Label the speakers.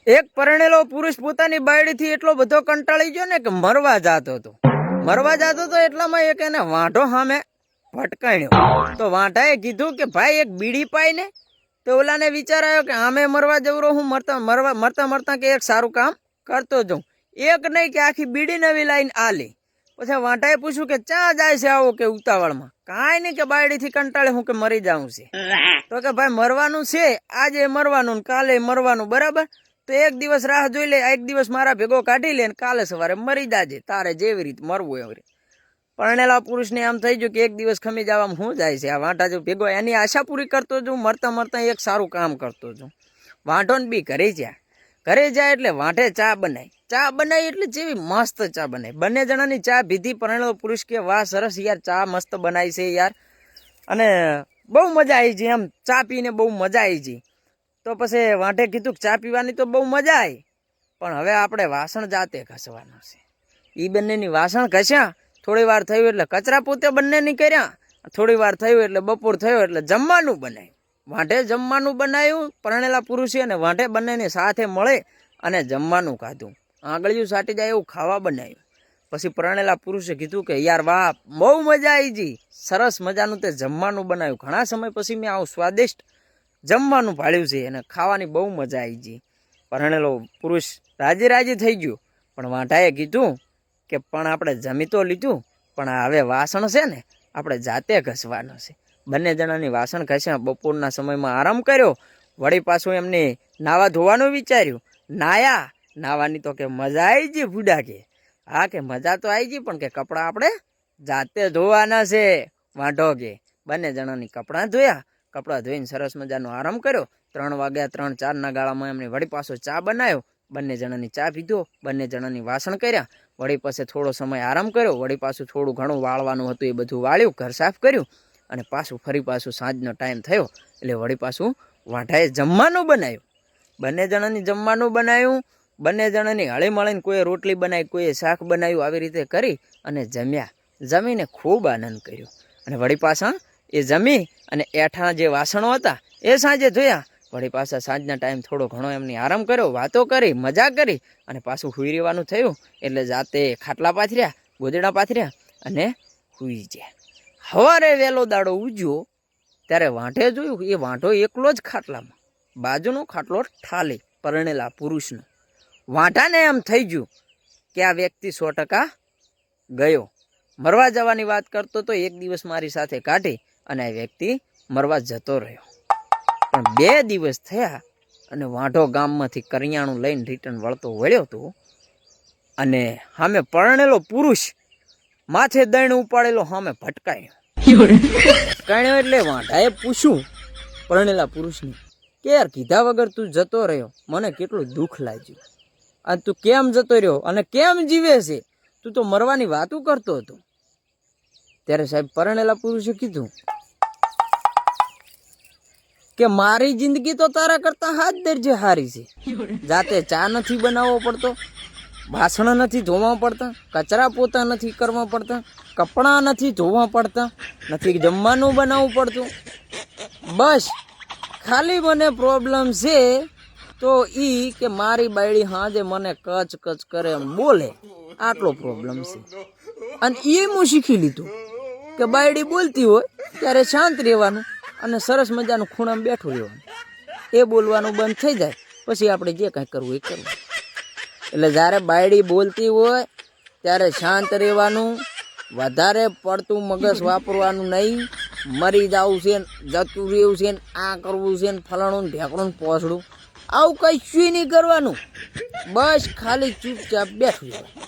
Speaker 1: એક પરણેલો પુરુષ પોતાની બાયડીથી એટલો બધો કંટાળી ગયો ને કે મરવા જાતો હતો એટલામાં એક એને વાંઢો સામે ભટકાણ્યો. તો વાંઢાએ કીધું કે ભાઈ એક બીડી પાઈ ને. તો ઓલાને વિચાર આવ્યો કે આમે મરવા જવરો હું મરતા કે એક સારું કામ કરતો જાઉં. એક નહીં કે આખી બીડી નવી લાઈન આલી. પછી વાંઢાએ પૂછ્યું કે ચા જાય છે આવો કે ઉતાવળમાં? કાંઈ નહીં કે બાયડીથી કંટાળે હું કે મરી જાઉં છે. તો કે ભાઈ મરવાનું છે, આજે મરવાનું ને કાલે મરવાનું, બરાબર? તો એક દિવસ રાહ જોઈ લે, એક દિવસ મારા ભેગો કાઢી લે ને કાલે સવારે મરી જાજે, તારે જેવી રીતે મરવું એવી. પરણેલા પુરુષને આમ થઈ ગયું કે એક દિવસ ખમી જવામાં શું જાય છે, આ વાંઢા જો ભેગો એની આશા પૂરી કરતો છું, મરતા એક સારું કામ કરતો છું. વાંઢો ને બી ઘરે જાય એટલે વાંઢે ચા બનાવી એટલે જેવી મસ્ત ચા બનાવી. બંને જણાની ચા પીધી. પરણેલો પુરુષ કે વાહ સરસ યાર, ચા મસ્ત બનાવી છે યાર, અને બહુ મજા આવી છે, એમ ચા પીને બહુ મજા આવી છે. તો પછી વાંઢે કીધું કે ચા પીવાની તો બહુ મજા આવી, પણ હવે આપણે વાસણ જાતે ઘસવાના છે. એ બંનેની વાસણ ઘસ્યા. થોડી વાર થયું એટલે કચરા પોતે બંનેની કર્યા. થોડી વાર થયું એટલે બપોર થયો એટલે જમવાનું બનાવ્યું. વાંઢે જમવાનું બનાવ્યું પરણેલા પુરુષે, અને વાંઢે બંનેની સાથે મળે અને જમવાનું ખાધું. આંગળીયું સાટી જાય એવું ખાવા બનાવ્યું. પછી પરણેલા પુરુષે કીધું કે યાર વાહ, બહુ મજા આવી ગઈ, સરસ મજાનું તે જમવાનું બનાવ્યું. ઘણા સમય પછી મેં આવું સ્વાદિષ્ટ જમવાનું ભાળ્યું છે અને ખાવાની બહુ મજા આવી ગઈ. પરણેલો પુરુષ રાજી થઈ ગયો. પણ વાંઢાએ કીધું કે પણ આપણે જમી તો લીધું, પણ હવે વાસણ છે ને આપણે જાતે ઘસવાનો છે. બંને જણાની વાસણ ઘસ્યા. બપોરના સમયમાં આરામ કર્યો. વળી પાછું એમને નાવા ધોવાનું વિચાર્યું. નાવાની તો કે મજા આવી ગઈ બુડા કે. હા કે મજા તો આવી ગઈ, પણ કે કપડાં આપણે જાતે ધોવાના છે. વાંઢો કે બંને જણાની કપડાં ધોયા. કપડાં ધોઈને સરસ મજાનો આરામ કર્યો. 3 વાગ્યા 3-4 ગાળામાં એમને વળી પાછો ચા બનાવ્યો. બંને જણાની ચા પીધો. બંને જણાની વાસણ કર્યા. વળી પાસે થોડો સમય આરામ કર્યો. વળી પાછું થોડું ઘણું વાળવાનું હતું એ બધું વાળ્યું, ઘર સાફ કર્યું, અને ફરી પાછું સાંજનો ટાઈમ થયો એટલે વળી પાછું વાંઢાએ જમવાનું બનાવ્યું. બંને જણાની જમવાનું બનાવ્યું. બંને જણાની હળી મળીને કોઈએ રોટલી બનાવી, કોઈએ શાક બનાવ્યું. આવી રીતે કરી અને જમ્યા. જમીને ખૂબ આનંદ કર્યો. અને વળી પાછા એ જમી અને એઠાના જે વાસણો હતા એ સાંજે ધોયા. વળી પાછા સાંજના ટાઈમ થોડો ઘણો એમની આરામ કર્યો, વાતો કરી, મજા કરી, અને પાછું હુઈ રહેવાનું થયું એટલે જાતે ખાટલા પાથર્યા, ગોદડા પાથર્યા અને હુઈ ગયા. સવારે વહેલો દાડો ઉજ્યો ત્યારે વાંઢે જોયું એ વાંઢો એકલો જ ખાટલામાં, બાજુનો ખાટલો ઠાલી પરણેલા પુરુષનો. વાંઢાને એમ થઈ ગયું કે આ વ્યક્તિ 100% ગયો. મરવા જવાની વાત કરતો તો એક દિવસ મારી સાથે કાઢી અને આ વ્યક્તિ મરવા જતો રહ્યો. પણ 2 દિવસ થયા અને વાંઢો ગામમાંથી કરિયાણું લઈને રિટર્ન વળ્યો હતો, અને સામે પરણેલો પુરુષ માથે દણ ઉપાડેલો સામે ભટકાયો. એટલે વાંઢાએ પૂછ્યું પરણેલા પુરુષને કે યાર કીધા વગર તું જતો રહ્યો, મને કેટલું દુઃખ લાગ્યું. અને તું કેમ જતો રહ્યો અને કેમ જીવે છે? તું તો મરવાની વાતું કરતો હતો. ત્યારે સાહેબ પરણેલા પુરુષે કીધું કે મારી જિંદગી તો તારા કરતા હાથ દરજે હારી છે. જાતે ચા નથી બનાવવો પડતો, વાસણ નથી ધોવા પડતા, કચરા પોતા નથી કરવા પડતા, કપડાં નથી ધોવા પડતા, નથી જમવાનું બનાવવું પડતું. બસ ખાલી મને પ્રોબ્લેમ છે તો ઈ કે મારી બાયડી હાજે મને કચ કરે એમ બોલે, આટલો પ્રોબ્લેમ છે. અને એ હું શીખી લીધું કે બાયડી બોલતી હોય ત્યારે શાંત રહેવાનું અને સરસ મજાનું ખૂણામાં બેઠું રહેવાનું. એ બોલવાનું બંધ થઈ જાય પછી આપણે જે કાંઈ કરવું એ કરવું. એટલે જ્યારે બાયડી બોલતી હોય ત્યારે શાંત રહેવાનું, વધારે પડતું મગજ વાપરવાનું નહીં. મરી જવું છે, જતું રહેવું છે, આ કરવું છે, ફલાણું ઢેકણું પોસડું, આવું કશું નહીં કરવાનું. બસ ખાલી ચૂપચાપ બેઠું રહેવાનું.